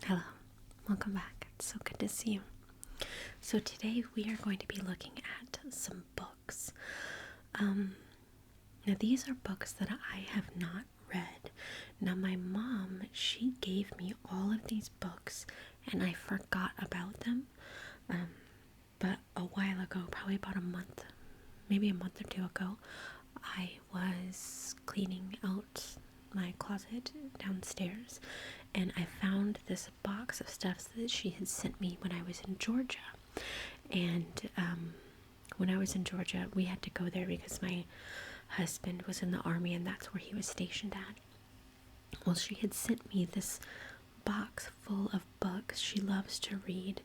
Hello, welcome back. It's so good to see you. So today we are going to be looking at some books. Now these are books that I have not read. Now my mom, she gave me all of these books and I forgot about them. But a while ago, probably about a month, maybe a month or two ago, I was cleaning out my closet downstairs and I found this box of stuff that she had sent me when I was in Georgia. And when I was in Georgia, we had to go there because my husband was in the army and that's where he was stationed at. Well, she had sent me this box full of books. She loves to read.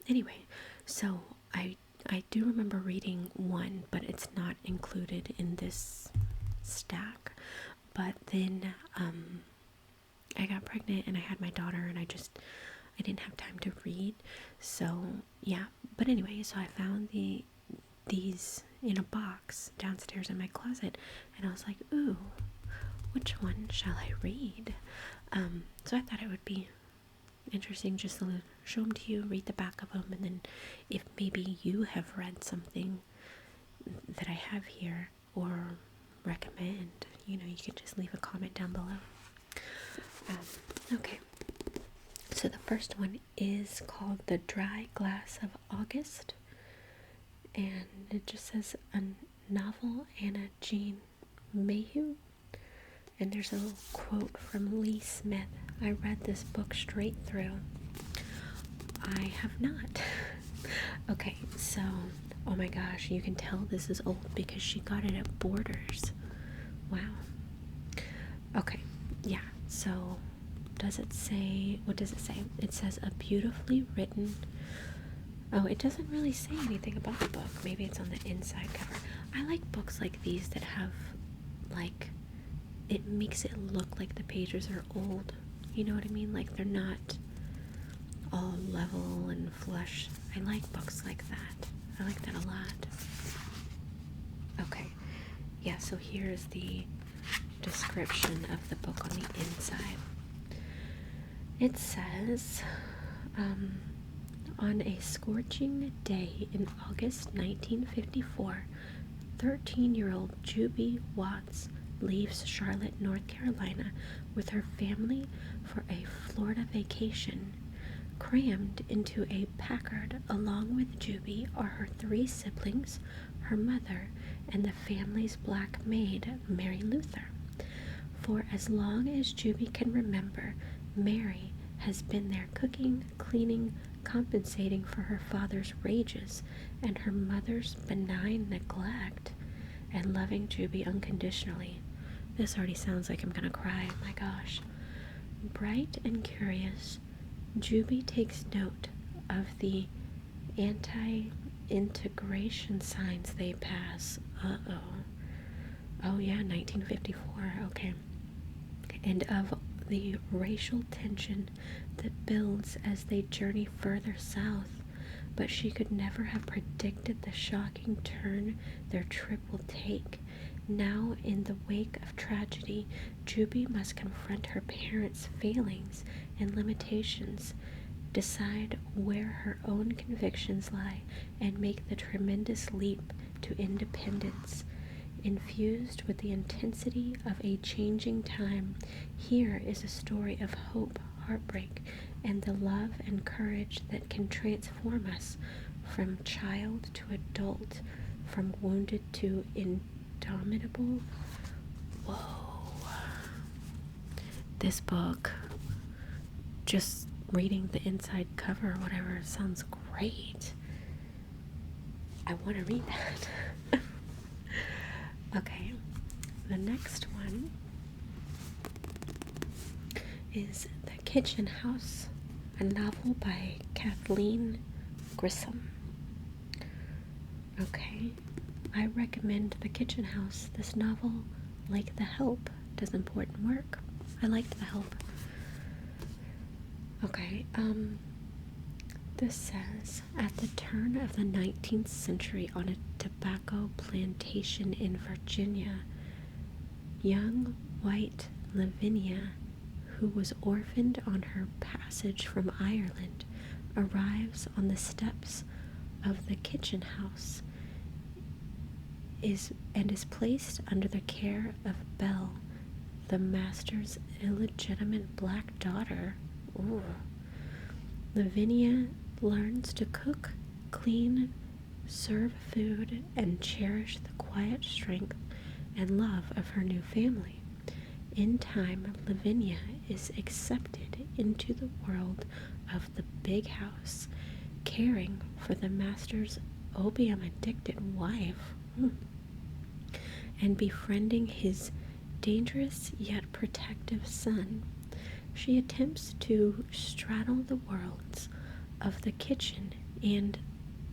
Anyway, so I do remember reading one, but it's not included in this stack. But then I got pregnant and I had my daughter and I didn't have time to read. So yeah, but anyway, so I found these in a box downstairs in my closet and I was like, ooh, which one shall I read? So I thought it would be interesting just to show them to you, read the back of them, and then if maybe you have read something that I have here or recommend, you can just leave a comment down below. Okay, so the first one is called The Dry Glass of August, and it just says a novel, Anna Jean Mayhew. And there's a little quote from Lee Smith. I read this book straight through. I have not. Okay, so, oh my gosh, you can tell this is old because she got it at Borders. Wow. Okay, yeah, so what does it say? It says a beautifully written, it doesn't really say anything about the book. Maybe it's on the inside cover. I like books like these that have, like, it makes it look like the pages are old. You know what I mean? Like they're not all level and flush. I like books like that. I like that a lot. Okay. Yeah, so here's the description of the book on the inside. It says, on a scorching day in August 1954, 13-year-old Juby Watts leaves Charlotte, North Carolina with her family for a Florida vacation. Crammed into a Packard along with Juby are her 3 siblings, her mother, and the family's black maid, Mary Luther. For as long as Juby can remember, Mary has been there cooking, cleaning, compensating for her father's rages and her mother's benign neglect, and loving Juby unconditionally. This already sounds like I'm gonna cry. My gosh. Bright and curious, Juby takes note of the anti-integration signs they pass. Oh yeah, 1954. Okay. And of the racial tension that builds as they journey further south. But she could never have predicted the shocking turn their trip will take. Now, in the wake of tragedy, Juby must confront her parents' failings and limitations, decide where her own convictions lie, and make the tremendous leap to independence. Infused with the intensity of a changing time, here is a story of hope, heartbreak, and the love and courage that can transform us from child to adult, from wounded to indomitable. Whoa. This book, just reading the inside cover or whatever, sounds great. I want to read that. Okay, the next one is The Kitchen House, a novel by Kathleen Grissom. Okay, I recommend The Kitchen House. This novel, like The Help, does important work. I liked The Help. Okay, this says, at the turn of the 19th century on a tobacco plantation in Virginia, young white Lavinia, who was orphaned on her passage from Ireland, arrives on the steps of the kitchen house is placed under the care of Belle, the master's illegitimate black daughter. Ooh. Lavinia learns to cook, clean, serve food, and cherish the quiet strength and love of her new family. In time, Lavinia is accepted into the world of the big house, caring for the master's opium-addicted wife, and befriending his dangerous yet protective son. She attempts to straddle the worlds of the kitchen and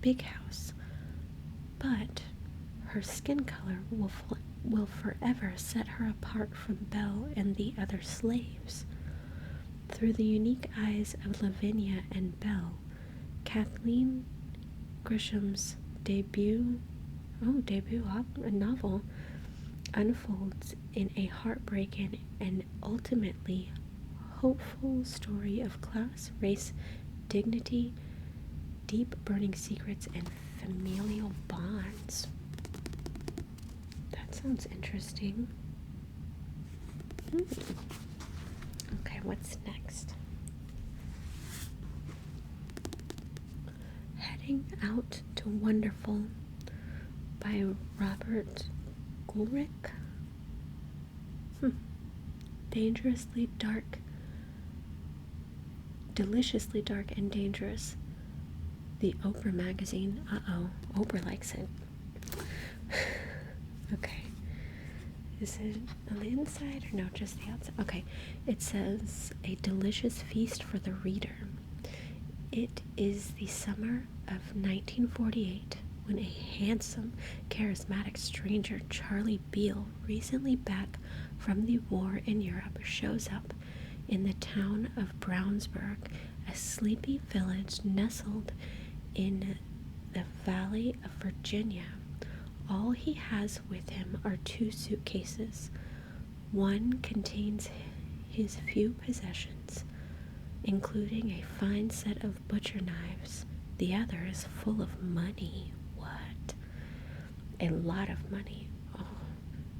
big house, but her skin color will forever set her apart from Belle and the other slaves. Through the unique eyes of Lavinia and Belle, Kathleen Grisham's debut novel unfolds in a heartbreaking and ultimately hopeful story of class, race, dignity, deep burning secrets, and familial bonds. That sounds interesting. Okay, what's next? Heading Out to Wonderful by Robert Ulrich. Dangerously dark, deliciously dark and dangerous. The Oprah magazine. Oprah likes it. Okay. Is it on the inside or no, just the outside? Okay. It says a delicious feast for the reader. It is the summer of 1948 when a handsome, charismatic stranger, Charlie Beale, recently back from the war in Europe, shows up in the town of Brownsburg, a sleepy village nestled in the Valley of Virginia. All he has with him are 2 suitcases. One contains his few possessions, including a fine set of butcher knives. The other is full of money. What? A lot of money. Oh.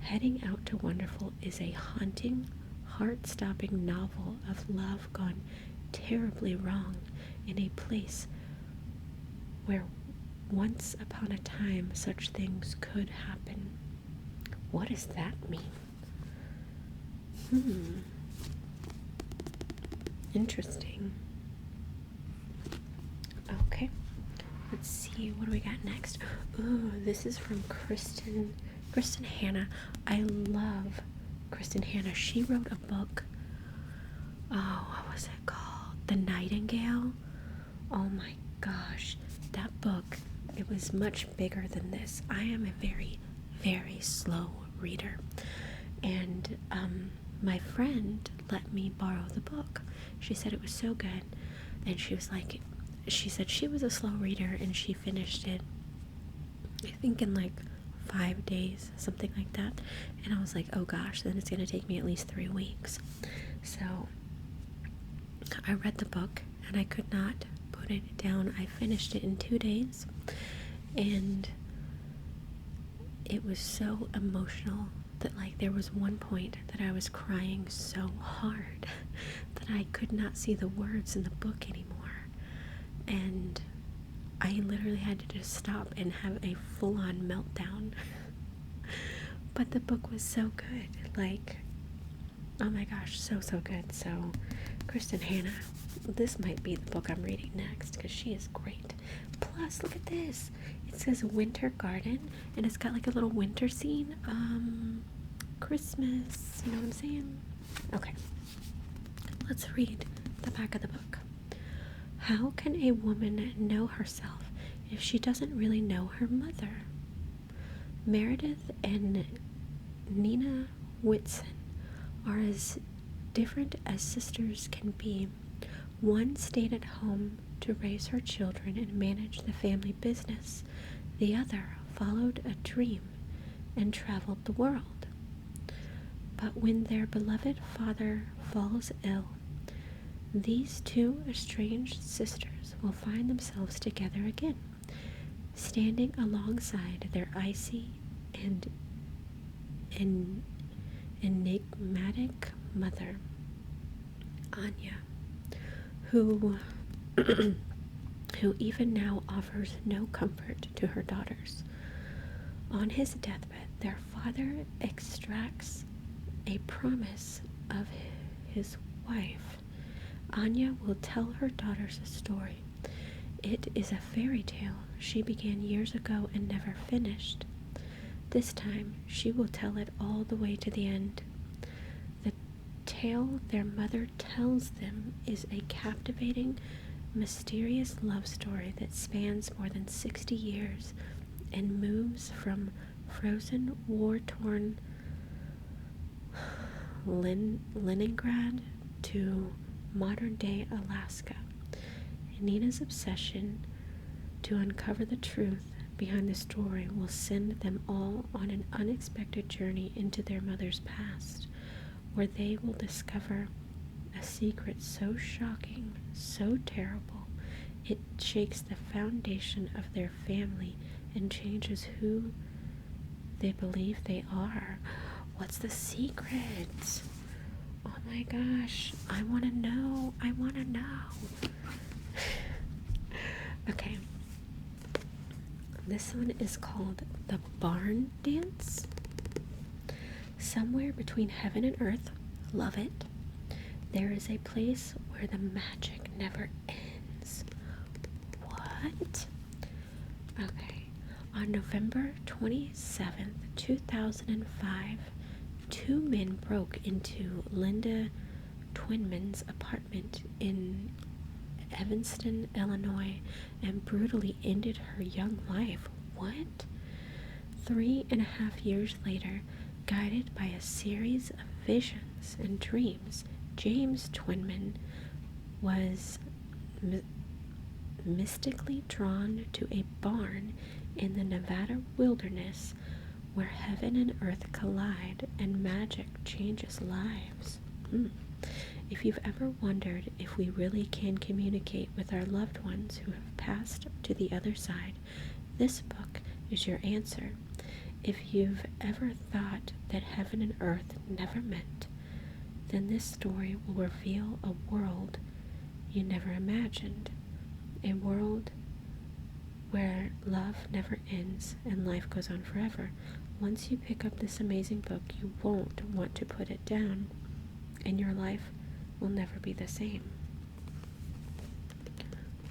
Heading Out to Wonderful is a haunting, heart-stopping novel of love gone terribly wrong in a place where once upon a time such things could happen. What does that mean? Interesting. Okay, let's see, what do we got next? Ooh, this is from Kristen Hanna. I love Kristen Hanna. She wrote a book. Oh, what was it called? The Nightingale. Oh my gosh, that book, it was much bigger than this. I am a very, very slow reader, and my friend let me borrow the book. She said it was so good, and she said she was a slow reader and she finished it, I think, in like 5 days, something like that. And I was like, oh gosh, then it's gonna take me at least 3 weeks. So I read the book and I could not put it down. I finished it in 2 days, and it was so emotional that, like, there was one point that I was crying so hard that I could not see the words in the book anymore, and I literally had to just stop and have a full-on meltdown. But the book was so good, like, oh my gosh, so good. So Kristen Hanna, this might be the book I'm reading next because she is great. Plus, look at this, it says Winter Garden, and it's got like a little winter scene. Christmas, you know what I'm saying? Okay, let's read the back of the book. How can a woman know herself if she doesn't really know her mother? Meredith and Nina Whitson are as different as sisters can be. One stayed at home to raise her children and manage the family business. The other followed a dream and traveled the world. But when their beloved father falls ill, these two estranged sisters will find themselves together again, standing alongside their icy and enigmatic mother, Anya, who who even now offers no comfort to her daughters. On his deathbed, their father extracts a promise of his wife. Anya will tell her daughters a story. It is a fairy tale she began years ago and never finished. This time, she will tell it all the way to the end. The tale their mother tells them is a captivating, mysterious love story that spans more than 60 years and moves from frozen, war-torn Leningrad to modern-day Alaska. Nina's obsession to uncover the truth behind the story will send them all on an unexpected journey into their mother's past, where they will discover a secret so shocking, so terrible, it shakes the foundation of their family and changes who they believe they are. What's the secret? Oh my gosh, I want to know. Okay. This one is called The Barn Dance. Somewhere between heaven and earth, love it, there is a place where the magic never ends. What? Okay. On November 27th, 2005, two men broke into Linda Twinman's apartment in Evanston, Illinois, and brutally ended her young life. What? 3.5 years later, guided by a series of visions and dreams, James Twinman was mystically drawn to a barn in the Nevada wilderness where heaven and earth collide and magic changes lives. If you've ever wondered if we really can communicate with our loved ones who have passed to the other side, this book is your answer. If you've ever thought that heaven and earth never met, then this story will reveal a world you never imagined. A world where love never ends and life goes on forever. Once you pick up this amazing book, you won't want to put it down, and your life will never be the same.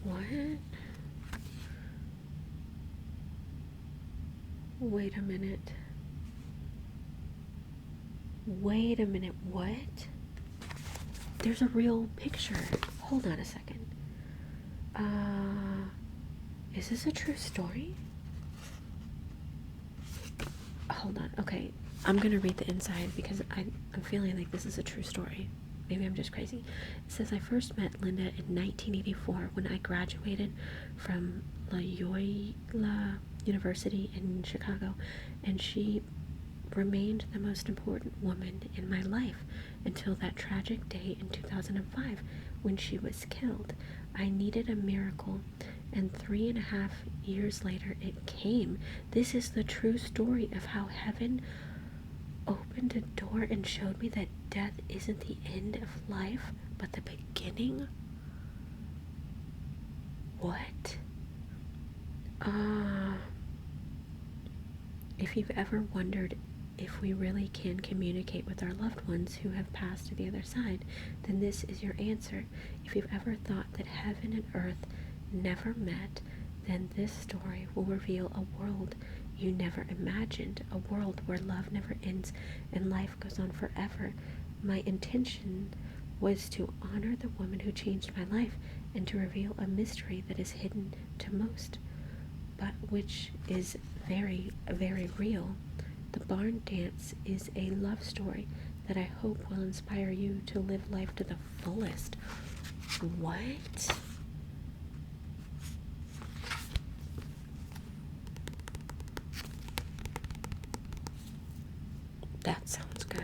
What? Wait a minute, what? There's a real picture. Hold on a second. Is this a true story? Hold on. Okay, I'm gonna read the inside because I'm feeling like this is a true story. Maybe I'm just crazy. It says, I first met Linda in 1984 when I graduated from Loyola University in Chicago, and she remained the most important woman in my life until that tragic day in 2005 when she was killed. I needed a miracle, and 3.5 years later it came. This is the true story of how heaven opened a door and showed me that death isn't the end of life, but the beginning. What? If you've ever wondered if we really can communicate with our loved ones who have passed to the other side, then this is your answer. If you've ever thought that heaven and earth never met, then this story will reveal a world you never imagined, a world where love never ends and life goes on forever. My intention was to honor the woman who changed my life and to reveal a mystery that is hidden to most, but which is very, very real. The Barn Dance is a love story that I hope will inspire you to live life to the fullest. What? That sounds good.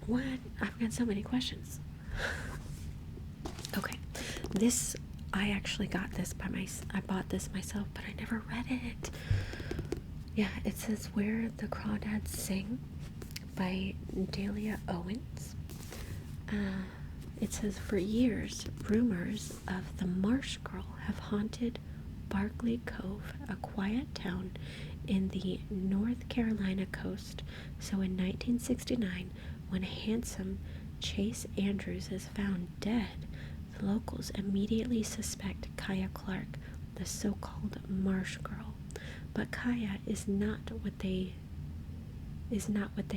What? I've got so many questions. Okay, this, I actually got this I bought this myself, but I never read it. Yeah, it says Where the Crawdads Sing by Delia Owens. It says, for years, rumors of the Marsh Girl have haunted Barkley Cove, a quiet town in the North Carolina coast. So in 1969, when handsome Chase Andrews is found dead, the locals immediately suspect Kaya Clark, the so-called Marsh Girl. But Kaya is not what they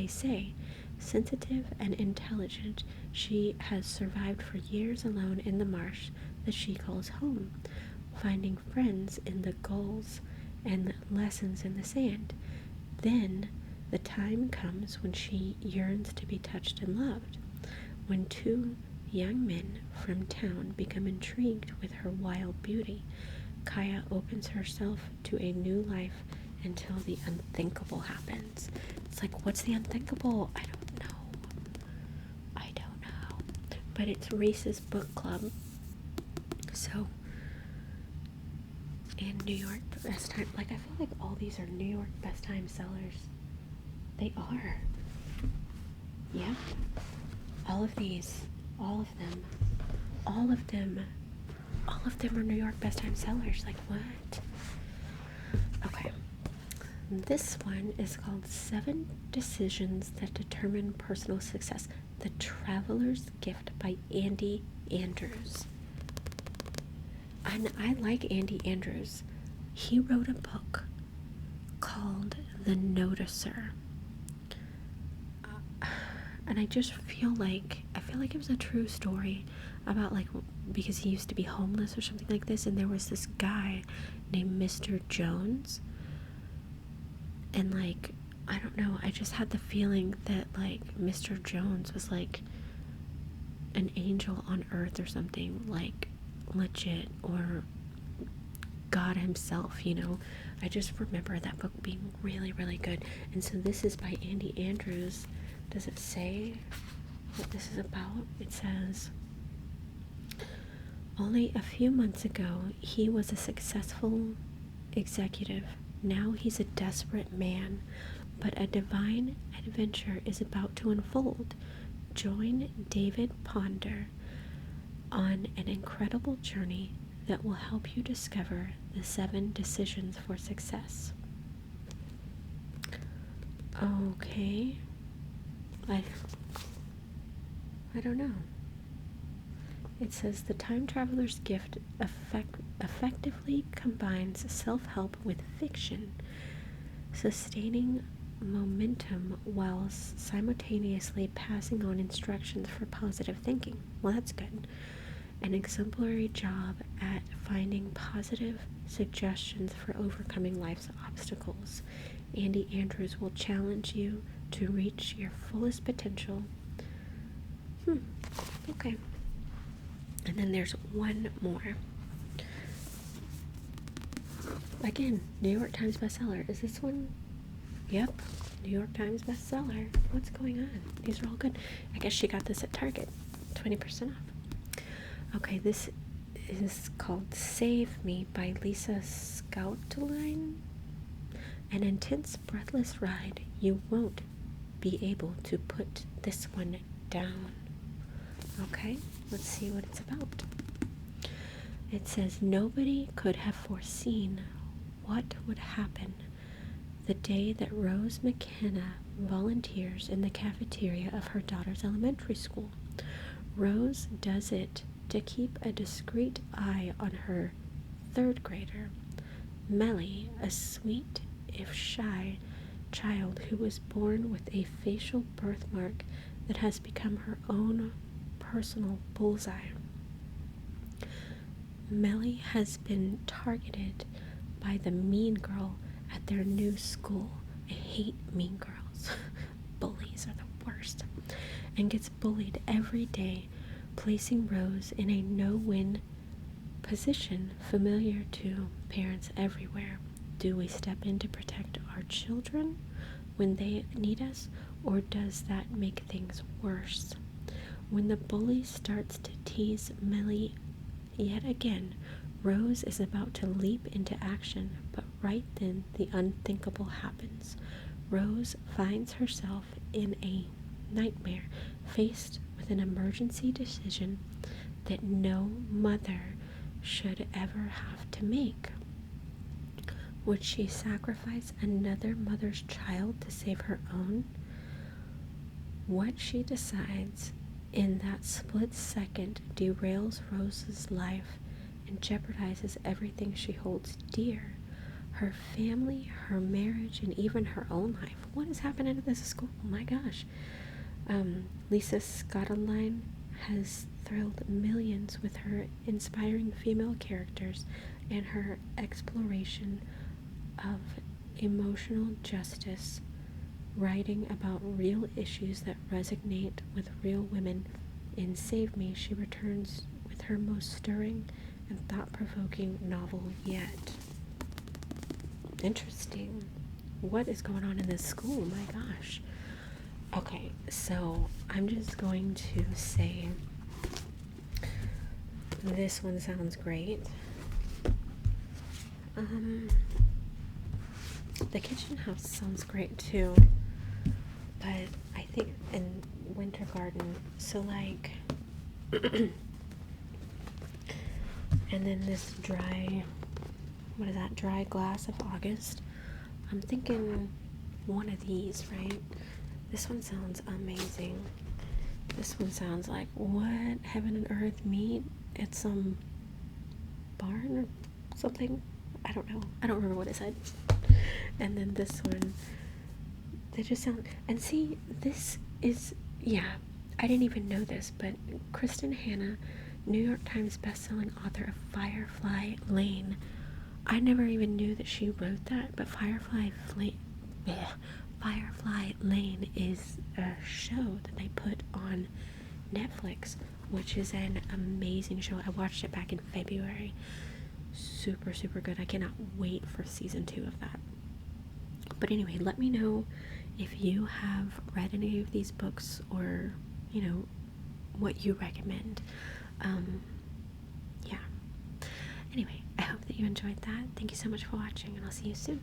say. Sensitive and intelligent, she has survived for years alone in the marsh that she calls home, finding friends in the gulls and lessons in the sand. Then the time comes when she yearns to be touched and loved. When two young men from town become intrigued with her wild beauty, Kaya opens herself to a new life until the unthinkable happens. It's like, what's the unthinkable? I don't know. But it's Reese's Book Club. So, in New York Best Time, like, I feel like all these are New York Best Time sellers. They are. Yep. All of these, all of them are New York Best Time sellers. Like, what? Okay. This one is called 7 Decisions That Determine Personal Success. The Traveler's Gift by Andy Andrews. And I like Andy Andrews. He wrote a book called The Noticer. And I just feel like it was a true story about, like, because he used to be homeless or something like this, and there was this guy named Mr. Jones. And, like, I don't know, I just had the feeling that, like, Mr. Jones was, like, an angel on earth or something, like, legit, or God himself, you know? I just remember that book being really, really good. And so this is by Andy Andrews. Does it say what this is about? It says, only a few months ago, he was a successful executive. Now he's a desperate man. But a divine adventure is about to unfold. Join David Ponder on an incredible journey that will help you discover the 7 decisions for success. Okay. I don't know. It says the Time Traveler's Gift effectively combines self-help with fiction, sustaining momentum while simultaneously passing on instructions for positive thinking. Well, that's good. An exemplary job at finding positive suggestions for overcoming life's obstacles. Andy Andrews will challenge you to reach your fullest potential. Okay. And then there's one more. Again, New York Times bestseller. Is this one? Yep, New York Times bestseller. What's going on? These are all good. I guess she got this at Target. 20% off. Okay, this is called Save Me by Lisa Scoutline. An intense, breathless ride. You won't be able to put this one down. Okay, let's see what it's about. It says, nobody could have foreseen what would happen the day that Rose McKenna volunteers in the cafeteria of her daughter's elementary school. Rose does it to keep a discreet eye on her 3rd grader, Melly, a sweet, if shy, child who was born with a facial birthmark that has become her own personal bullseye. Melly has been targeted by the mean girl at their new school. I hate mean girls. Bullies are the worst. And gets bullied every day, placing Rose in a no-win position familiar to parents everywhere. Do we step in to protect our children when they need us, or does that make things worse? When the bully starts to tease Millie yet again, Rose is about to leap into action, but right then the unthinkable happens. Rose finds herself in a nightmare, faced with an emergency decision that no mother should ever have to make. Would she sacrifice another mother's child to save her own? What she decides in that split second derails Rose's life and jeopardizes everything she holds dear. Her family, her marriage, and even her own life. What is happening at this school? Oh my gosh. Lisa Scottoline has thrilled millions with her inspiring female characters and her exploration of emotional justice, writing about real issues that resonate with real women. In Save Me, she returns with her most stirring and thought-provoking novel yet. Interesting. What is going on in this school? My gosh. Okay, so I'm just going to say this one sounds great. The kitchen house sounds great too, but I think in Winter Garden, so like and then this dry glass of August, I'm thinking one of these, right? This one sounds amazing. This one sounds like what heaven and earth meet at some barn or something. I don't know. I don't remember what it said. And then this one, they just sound, and see, this is, yeah, I didn't even know this, but Kristen Hanna, New York Times bestselling author of Firefly Lane. I never even knew that she wrote that, but Firefly Lane is a show that they put on Netflix, which is an amazing show. I watched it back in February. Super, super good. I cannot wait for season 2 of that. But anyway, let me know if you have read any of these books or, you know, what you recommend. Yeah. Anyway, I hope that you enjoyed that. Thank you so much for watching, and I'll see you soon.